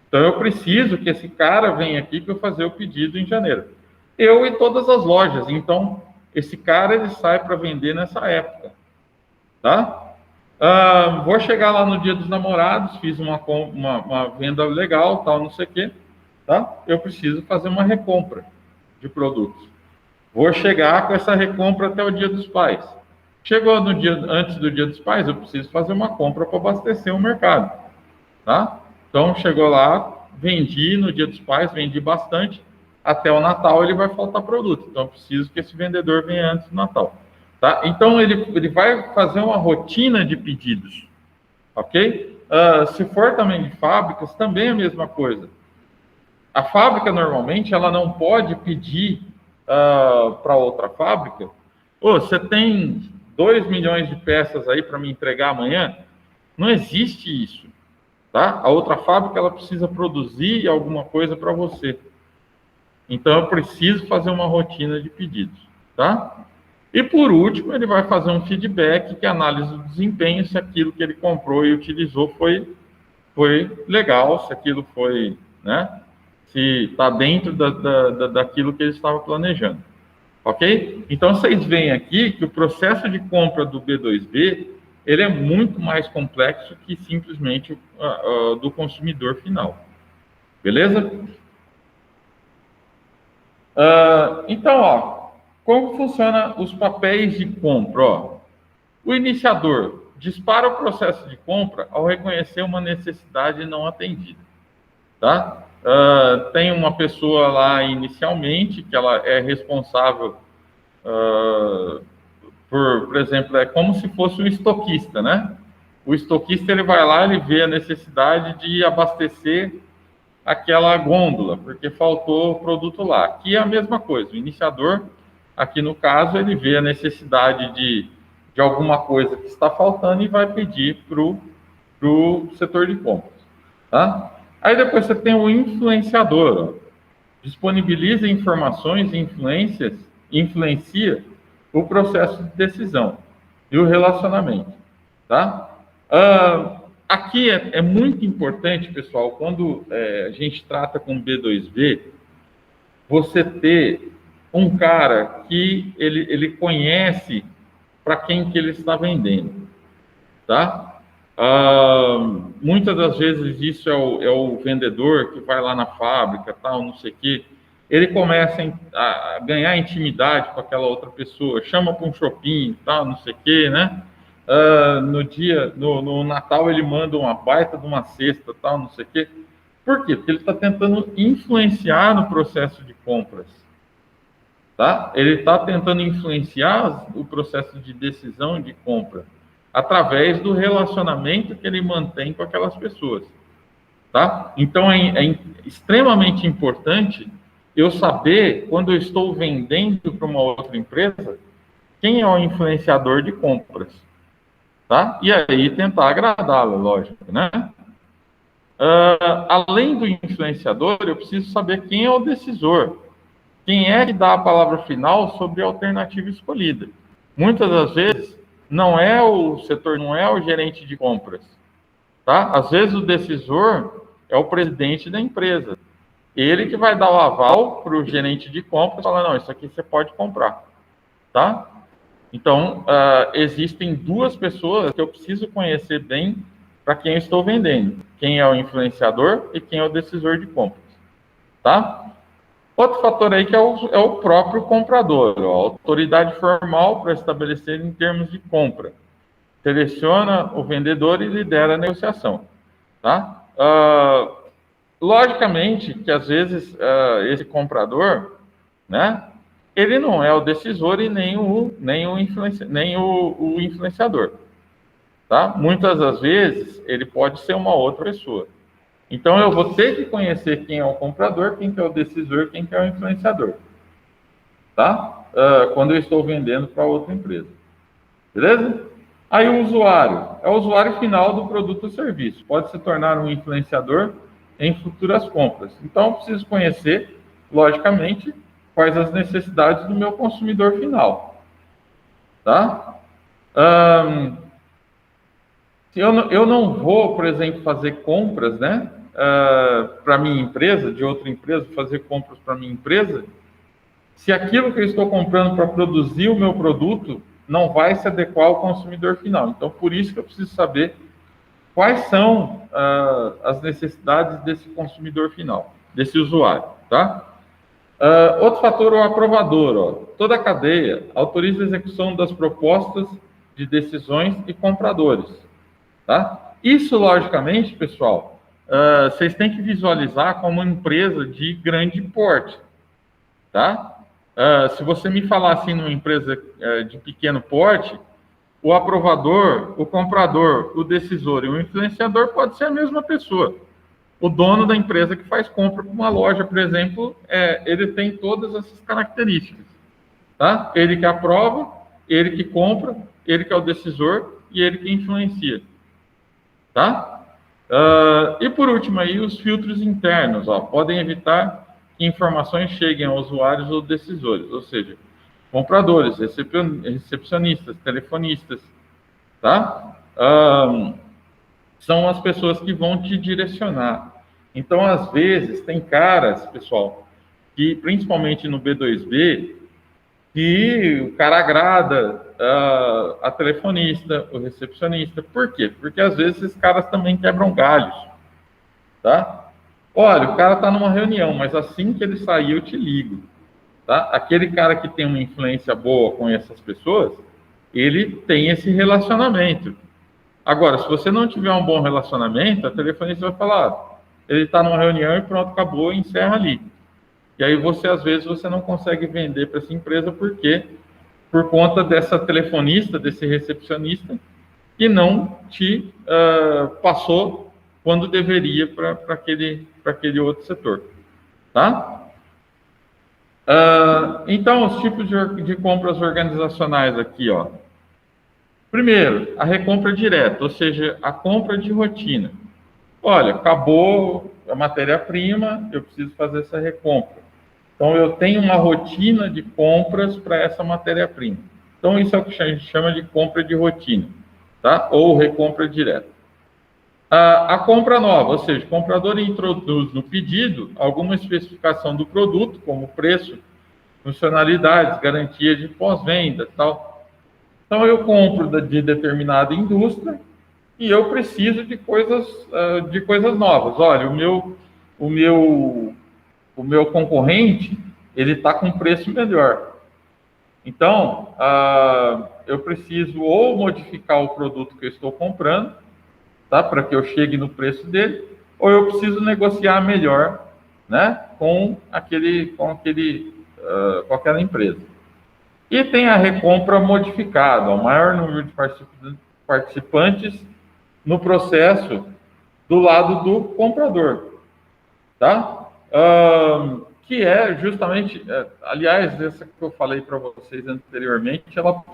Então, eu preciso que esse cara venha aqui para eu fazer o pedido em janeiro. Eu e todas as lojas. Então, esse cara, ele sai para vender nessa época, tá? Vou chegar lá no Dia dos Namorados, fiz uma venda legal, tal, não sei o quê, tá? Eu preciso fazer uma recompra de produtos. Vou chegar com essa recompra até o Dia dos Pais. Chegou antes do Dia dos Pais, eu preciso fazer uma compra para abastecer o mercado, tá? Então, chegou lá, vendi no Dia dos Pais, vendi bastante, até o Natal ele vai faltar produto. Então, eu preciso que esse vendedor venha antes do Natal, tá? Então, ele vai fazer uma rotina de pedidos, ok? Se for também de fábricas, também é a mesma coisa. A fábrica, normalmente, ela não pode pedir para outra fábrica, você tem 2 milhões de peças aí para me entregar amanhã? Não existe isso, tá? A outra fábrica, ela precisa produzir alguma coisa para você. Então, eu preciso fazer uma rotina de pedidos, tá? E, por último, ele vai fazer um feedback, que é análise do desempenho, se aquilo que ele comprou e utilizou foi legal, se aquilo foi, né? Se está dentro daquilo que ele estava planejando. Ok? Então, vocês veem aqui que o processo de compra do B2B, ele é muito mais complexo que simplesmente do consumidor final. Beleza? Então, ó, como funciona os papéis de compra? Ó, o iniciador dispara o processo de compra ao reconhecer uma necessidade não atendida, tá? Tem uma pessoa lá inicialmente que ela é responsável por exemplo, é como se fosse um estoquista, né? O estoquista, ele vai lá, ele vê a necessidade de abastecer aquela gôndola, porque faltou produto lá. Aqui é a mesma coisa, o iniciador, aqui no caso, ele vê a necessidade de alguma coisa que está faltando e vai pedir para o setor de compras, tá? Aí depois você tem o influenciador, ó, disponibiliza informações e influencia o processo de decisão e o relacionamento, tá? Aqui é muito importante, pessoal, quando a gente trata com B2B, você ter um cara que ele conhece para quem que ele está vendendo, tá? Muitas das vezes isso é o vendedor que vai lá na fábrica, tal, não sei o quê. Ele começa a ganhar intimidade com aquela outra pessoa, chama para um shopping, tal, não sei o quê, né? No Natal ele manda uma baita de uma cesta, tal, não sei o quê. Por quê? Porque ele está tentando influenciar no processo de compras, tá? Ele está tentando influenciar o processo de decisão de compra através do relacionamento que ele mantém com aquelas pessoas, tá? Então, é extremamente importante eu saber, quando eu estou vendendo para uma outra empresa, quem é o influenciador de compras, tá? E aí tentar agradá-lo, lógico, né? Além do influenciador, eu preciso saber quem é o decisor, quem é que dá a palavra final sobre a alternativa escolhida. Muitas das vezes, não é o setor, não é o gerente de compras, tá? Às vezes o decisor é o presidente da empresa. Ele que vai dar o aval para o gerente de compras e falar, não, isso aqui você pode comprar, tá? Então, existem duas pessoas que eu preciso conhecer bem para quem eu estou vendendo. Quem é o influenciador e quem é o decisor de compras, tá? Outro fator aí que é o próprio comprador, a autoridade formal para estabelecer em termos de compra. Seleciona o vendedor e lidera a negociação, tá? Logicamente que às vezes esse comprador, né, ele não é o decisor e nem o influenciador, tá? Muitas das vezes ele pode ser uma outra pessoa. Então, eu vou ter que conhecer quem é o comprador, quem que é o decisor, quem que é o influenciador, tá? Quando eu estou vendendo para outra empresa, beleza? Aí o usuário, é o usuário final do produto ou serviço, pode se tornar um influenciador em futuras compras. Então, eu preciso conhecer, logicamente, quais as necessidades do meu consumidor final, tá? Eu não vou, por exemplo, fazer compras, né? Para minha empresa, de outra empresa, fazer compras para minha empresa, se aquilo que eu estou comprando para produzir o meu produto não vai se adequar ao consumidor final. Então, por isso que eu preciso saber quais são as necessidades desse consumidor final, desse usuário, tá? Outro fator é o aprovador, ó. Toda a cadeia autoriza a execução das propostas de decisões e compradores, tá? Isso, logicamente, pessoal, vocês têm que visualizar como uma empresa de grande porte, tá? Se você me falar assim numa empresa de pequeno porte, o aprovador, o comprador, o decisor e o influenciador pode ser a mesma pessoa. O dono da empresa que faz compra para uma loja, por exemplo, ele tem todas essas características, tá? Ele que aprova, ele que compra, ele que é o decisor e ele que influencia, tá? E por último aí, os filtros internos, ó, podem evitar que informações cheguem a usuários ou decisores, ou seja, compradores, recepcionistas, telefonistas, tá? São as pessoas que vão te direcionar. Então, às vezes, tem caras, pessoal, que principalmente no B2B, que o cara agrada a telefonista, o recepcionista. Por quê? Porque às vezes esses caras também quebram galhos, tá? Olha, o cara está numa reunião, mas assim que ele sair eu te ligo, tá? Aquele cara que tem uma influência boa com essas pessoas, ele tem esse relacionamento. Agora, se você não tiver um bom relacionamento, a telefonista vai falar, ele está numa reunião e pronto, acabou, encerra ali. E aí você, às vezes, você não consegue vender para essa empresa, porque por conta dessa telefonista, desse recepcionista, que não te passou quando deveria para aquele outro setor, tá? Então, os tipos de compras organizacionais aqui, ó. Primeiro, a recompra direta, ou seja, a compra de rotina. Olha, acabou a matéria-prima, eu preciso fazer essa recompra. Então, eu tenho uma rotina de compras para essa matéria-prima. Então, isso é o que a gente chama de compra de rotina, tá? Ou recompra direta. A compra nova, ou seja, o comprador introduz no pedido alguma especificação do produto, como preço, funcionalidades, garantia de pós-venda, tal. Então, eu compro de determinada indústria e eu preciso de coisas novas. Olha, o meu, o meu concorrente, ele está com preço melhor. Então, eu preciso ou modificar o produto que eu estou comprando, tá? Para que eu chegue no preço dele, ou eu preciso negociar melhor, né? Com aquela empresa. E tem a recompra modificada, o maior número de participantes no processo do lado do comprador, tá? Que é justamente, aliás, essa que eu falei para vocês anteriormente,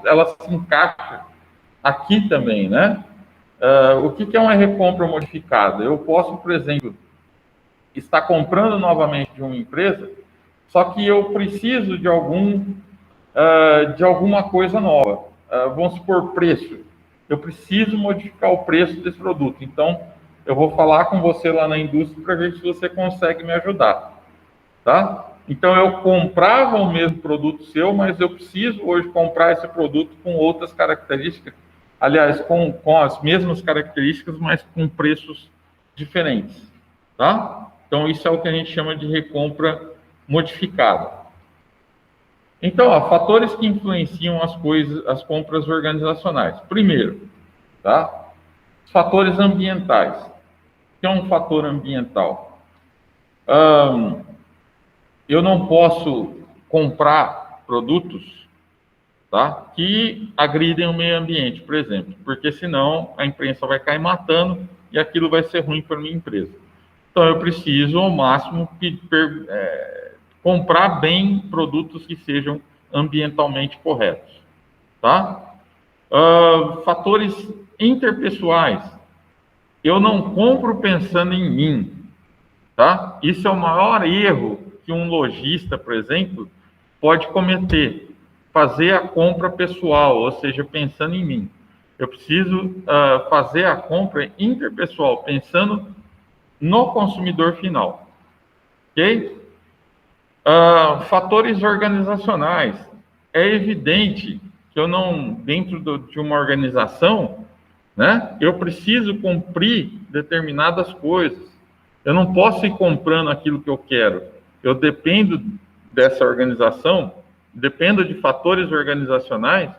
ela se encaixa aqui também, né? O que é uma recompra modificada? Eu posso, por exemplo, estar comprando novamente de uma empresa, só que eu preciso de alguma coisa nova. Vamos supor, preço. Eu preciso modificar o preço desse produto. Então, eu vou falar com você lá na indústria para ver se você consegue me ajudar. Tá? Então, eu comprava o mesmo produto seu, mas eu preciso hoje comprar esse produto com outras características. Aliás, com as mesmas características, mas com preços diferentes. Tá? Então, isso é o que a gente chama de recompra modificada. Então, fatores que influenciam as compras organizacionais. Primeiro, tá? Os fatores ambientais. O que é um fator ambiental? Eu não posso comprar produtos, tá, que agridem o meio ambiente, por exemplo, porque senão a imprensa vai cair matando e aquilo vai ser ruim para a minha empresa. Então, eu preciso, ao máximo, comprar bem produtos que sejam ambientalmente corretos, tá? Fatores interpessoais. Eu não compro pensando em mim, tá? Isso é o maior erro que um lojista, por exemplo, pode cometer. Fazer a compra pessoal, ou seja, pensando em mim. Eu preciso fazer a compra interpessoal, pensando no consumidor final. Ok? Fatores organizacionais. É evidente que eu não, dentro de uma organização, né, eu preciso cumprir determinadas coisas. Eu não posso ir comprando aquilo que eu quero. Eu dependo dessa organização, dependo de fatores organizacionais,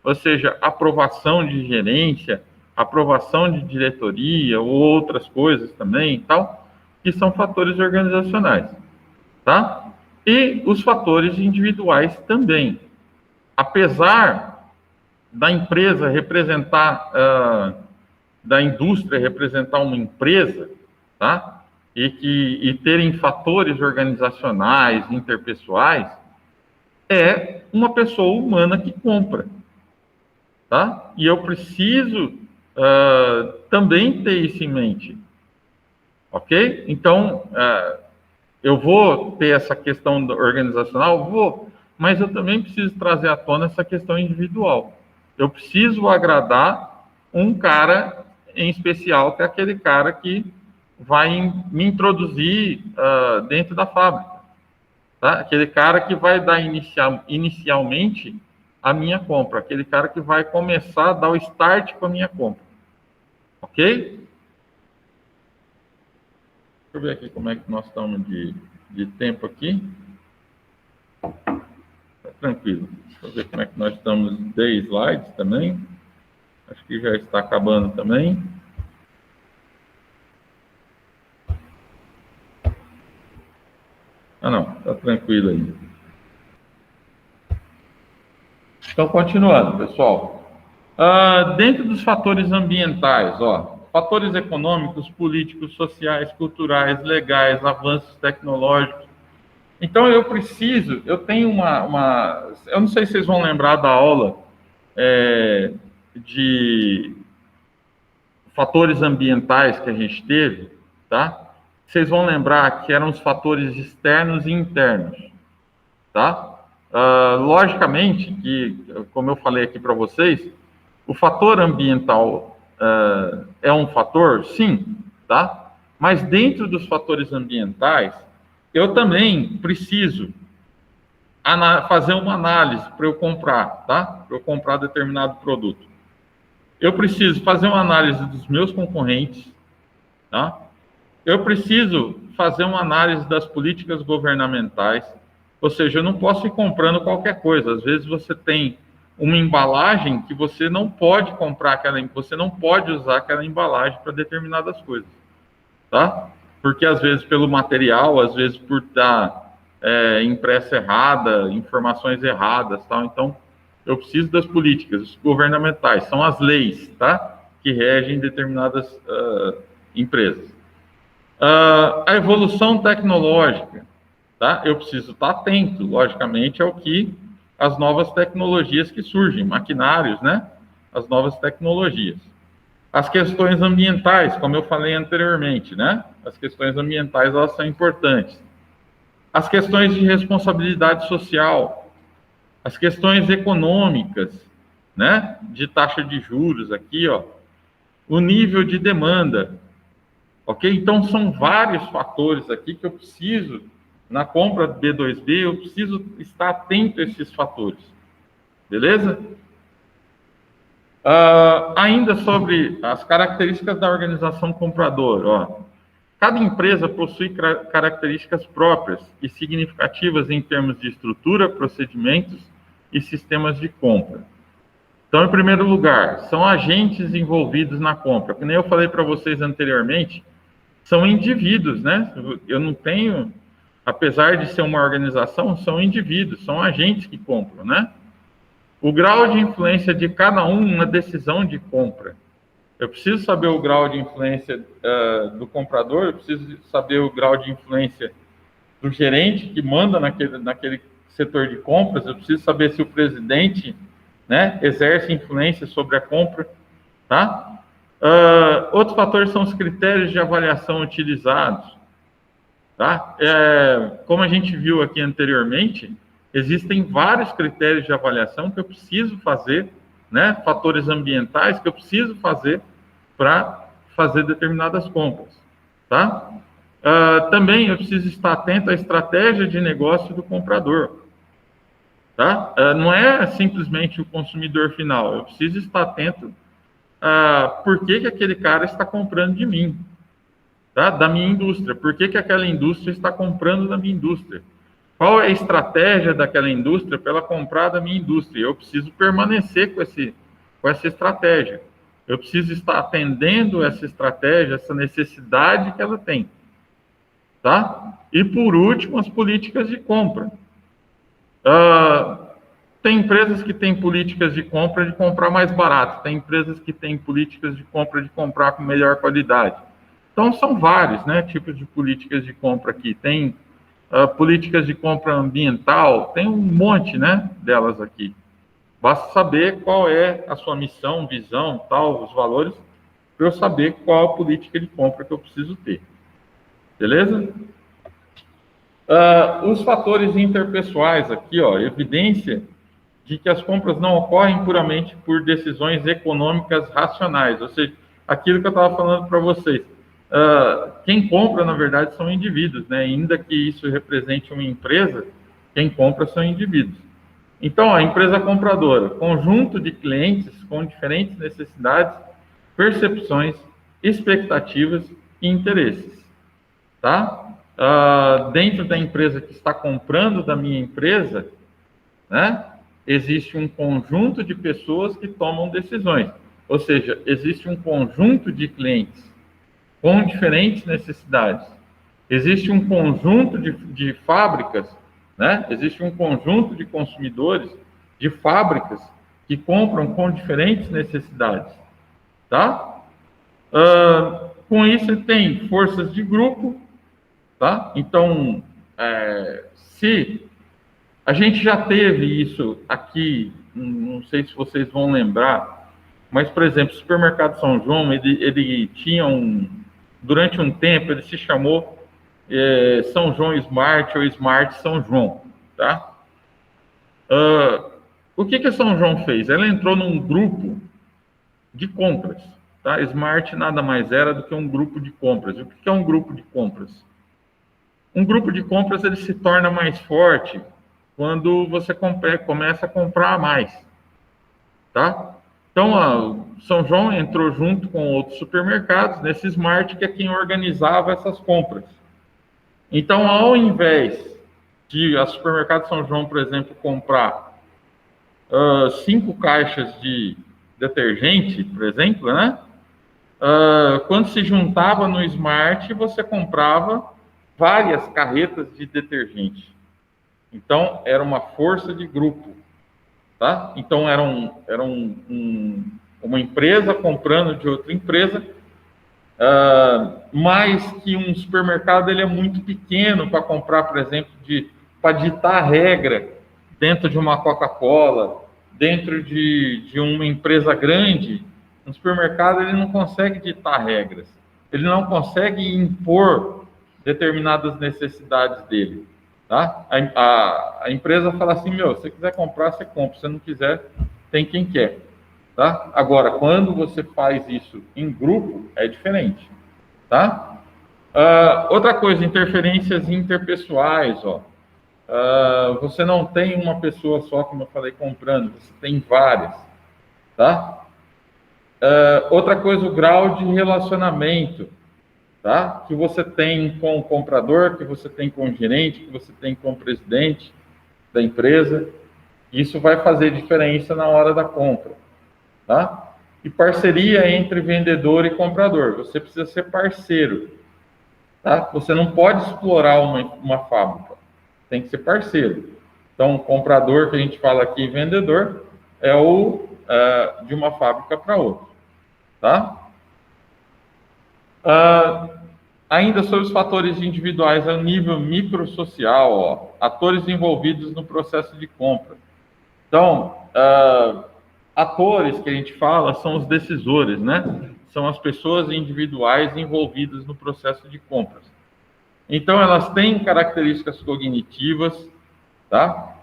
ou seja, aprovação de gerência, aprovação de diretoria, ou outras coisas também, tal, que são fatores organizacionais, tá? E os fatores individuais também. Apesar da empresa representar, da indústria representar uma empresa, tá? E terem fatores organizacionais, interpessoais, é uma pessoa humana que compra, tá? E eu preciso também ter isso em mente, ok? Então, eu vou ter essa questão organizacional? Vou, mas eu também preciso trazer à tona essa questão individual. Eu preciso agradar um cara em especial, que é aquele cara que vai me introduzir dentro da fábrica. Tá? Aquele cara que vai dar inicialmente a minha compra. Aquele cara que vai começar a dar o start com a minha compra. Ok? Deixa eu ver aqui como é que nós estamos de tempo aqui. Tá tranquilo. Deixa eu ver como é que nós estamos de slides também. Acho que já está acabando também. Não, está tranquilo aí. Então, continuando, pessoal. Dentro dos fatores ambientais, fatores econômicos, políticos, sociais, culturais, legais, avanços tecnológicos. Então, eu tenho eu não sei se vocês vão lembrar da aula de fatores ambientais que a gente teve, tá? Vocês vão lembrar que eram os fatores externos e internos, tá? Logicamente que, como eu falei aqui para vocês, o fator ambiental é um fator, sim, tá? Mas dentro dos fatores ambientais, eu também preciso fazer uma análise para eu comprar, tá? Para eu comprar determinado produto. Eu preciso fazer uma análise dos meus concorrentes, tá? Eu preciso fazer uma análise das políticas governamentais, ou seja, eu não posso ir comprando qualquer coisa. Às vezes você tem uma embalagem que você não pode comprar você não pode usar aquela embalagem para determinadas coisas, tá? Porque às vezes pelo material, às vezes por estar impressa errada, informações erradas, tal. Então, eu preciso das políticas governamentais, são as leis, tá? Que regem determinadas empresas. A evolução tecnológica, tá? Eu preciso estar atento, logicamente, ao que as novas tecnologias que surgem, maquinários, né? As novas tecnologias. As questões ambientais, como eu falei anteriormente, né? As questões ambientais, elas são importantes. As questões de responsabilidade social, as questões econômicas, né? De taxa de juros aqui, ó. O nível de demanda, ok? Então, são vários fatores aqui que eu preciso, na compra B2B, eu preciso estar atento a esses fatores, beleza? Ainda sobre as características da organização compradora, ó. Cada empresa possui características próprias e significativas em termos de estrutura, procedimentos e sistemas de compra. Então, em primeiro lugar, são agentes envolvidos na compra. Como eu falei para vocês anteriormente, são indivíduos, né? Eu não tenho, apesar de ser uma organização, são indivíduos, são agentes que compram, né? O grau de influência de cada um na decisão de compra. Eu preciso saber o grau de influência do comprador, eu preciso saber o grau de influência do gerente que manda naquele setor de compras, eu preciso saber se o presidente, né, exerce influência sobre a compra, tá? Outros fatores são os critérios de avaliação utilizados, tá? Como a gente viu aqui anteriormente, existem vários critérios de avaliação que eu preciso fazer, né? Fatores ambientais que eu preciso fazer para fazer determinadas compras, tá? Também eu preciso estar atento à estratégia de negócio do comprador, tá? Não é simplesmente o consumidor final, eu preciso estar atento a por que aquele cara está comprando de mim, tá? Da minha indústria, por que aquela indústria está comprando da minha indústria, qual é a estratégia daquela indústria para ela comprar da minha indústria, eu preciso permanecer com essa estratégia, eu preciso estar atendendo essa estratégia, essa necessidade que ela tem, tá? E por último, as políticas de compra. Tem empresas que têm políticas de comprar mais barato, tem empresas que têm políticas de comprar com melhor qualidade. Então, são vários, né, tipos de políticas de compra aqui. Tem políticas de compra ambiental, tem um monte, né, delas aqui. Basta saber qual é a sua missão, visão, tal, os valores, para eu saber qual a política de compra que eu preciso ter. Beleza? Os fatores interpessoais aqui, ó, evidência de que as compras não ocorrem puramente por decisões econômicas racionais, ou seja, aquilo que eu estava falando para vocês. Quem compra, na verdade, são indivíduos, né? Ainda que isso represente uma empresa, quem compra são indivíduos. Então, a empresa compradora, conjunto de clientes com diferentes necessidades, percepções, expectativas e interesses, tá? Dentro da empresa que está comprando da minha empresa, né, existe um conjunto de pessoas que tomam decisões, ou seja, existe um conjunto de clientes com diferentes necessidades, existe um conjunto de fábricas, né? Existe um conjunto de consumidores, de fábricas que compram com diferentes necessidades, tá? Com isso tem forças de grupo, tá? Então, se a gente já teve isso aqui, não sei se vocês vão lembrar, mas, por exemplo, o supermercado São João, ele tinha durante um tempo, ele se chamou São João Smart ou Smart São João, tá? O que a São João fez? Ela entrou num grupo de compras. Tá? Smart nada mais era do que um grupo de compras. O que é um grupo de compras? Um grupo de compras ele se torna mais forte quando você começa a comprar mais. Tá? Então, a São João entrou junto com outros supermercados nesse Smart, que é quem organizava essas compras. Então, ao invés de a Supermercado São João, por exemplo, comprar 5 caixas de detergente, por exemplo, né? Quando se juntava no Smart, você comprava várias carretas de detergente. Então, era uma força de grupo. Tá? Então, era uma empresa comprando de outra empresa, mais que um supermercado ele é muito pequeno para comprar, por exemplo, para ditar a regra dentro de uma Coca-Cola, dentro de uma empresa grande. Um supermercado ele não consegue ditar regras, ele não consegue impor determinadas necessidades dele. Tá? A empresa fala assim, se você quiser comprar, você compra, se você não quiser, tem quem quer. Tá? Agora, quando você faz isso em grupo, é diferente. Tá? Outra coisa, interferências interpessoais. Você não tem uma pessoa só, como eu falei, comprando, você tem várias. Tá? Outra coisa, o grau de relacionamento. Tá? Que você tem com o comprador, que você tem com o gerente, que você tem com o presidente da empresa. Isso vai fazer diferença na hora da compra. Tá? E parceria entre vendedor e comprador. Você precisa ser parceiro. Tá? Você não pode explorar uma fábrica. Tem que ser parceiro. Então, comprador, que a gente fala aqui, vendedor, é o de uma fábrica para outra. Tá? Ainda sobre os fatores individuais a nível microsocial, atores envolvidos no processo de compra. Então, atores que a gente fala são os decisores, né? São as pessoas individuais envolvidas no processo de compras. Então, elas têm características cognitivas, tá?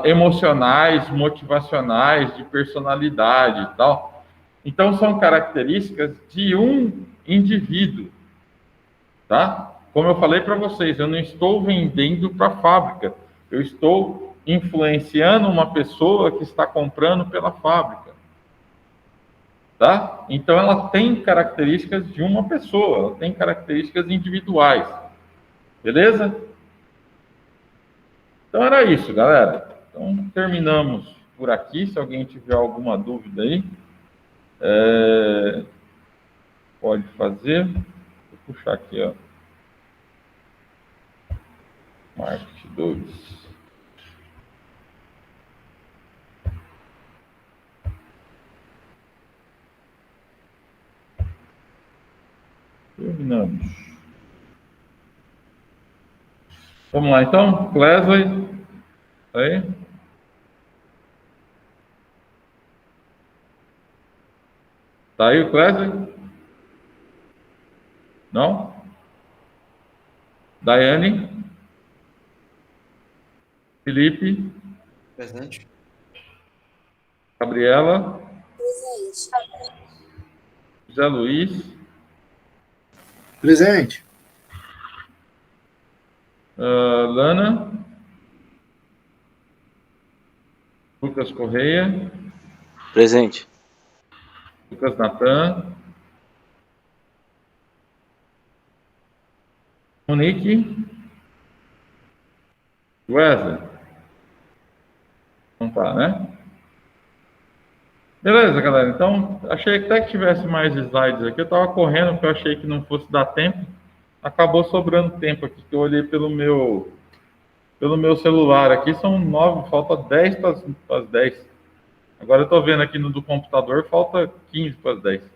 Emocionais, motivacionais, de personalidade e tal. Então, são características de um indivíduo, tá? Como eu falei para vocês, eu não estou vendendo para a fábrica, eu estou influenciando uma pessoa que está comprando pela fábrica, tá? Então ela tem características de uma pessoa, ela tem características individuais, beleza? Então era isso, galera. Então terminamos por aqui. Se alguém tiver alguma dúvida aí, pode fazer. Vou puxar aqui, ó. Market 2. Terminamos. Vamos lá, então. Clesley. Aí. Tá aí o Clesley? Não? Daiane? Felipe? Presente. Gabriela? Presente. José Luiz? Presente. Lana? Lucas Correia? Presente. Lucas Natan? Monique? Wesley? Não tá, né? Beleza, galera. Então, achei até que tivesse mais slides aqui. Eu estava correndo porque eu achei que não fosse dar tempo. Acabou sobrando tempo aqui, que eu olhei pelo meu celular aqui. São 9, falta 10 para as 10. Agora eu estou vendo aqui no do computador, falta 15 para as 10.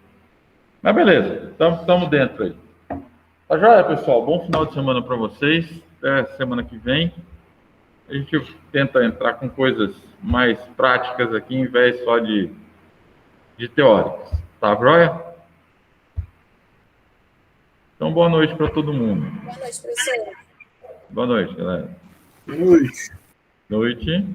Mas beleza, estamos dentro aí. Tá joia, pessoal? Bom final de semana para vocês. Até semana que vem. A gente tenta entrar com coisas mais práticas aqui, em vez só de teóricas. Tá joia? Então, boa noite para todo mundo. Boa noite, professor. Boa noite, galera. Boa noite. Noite.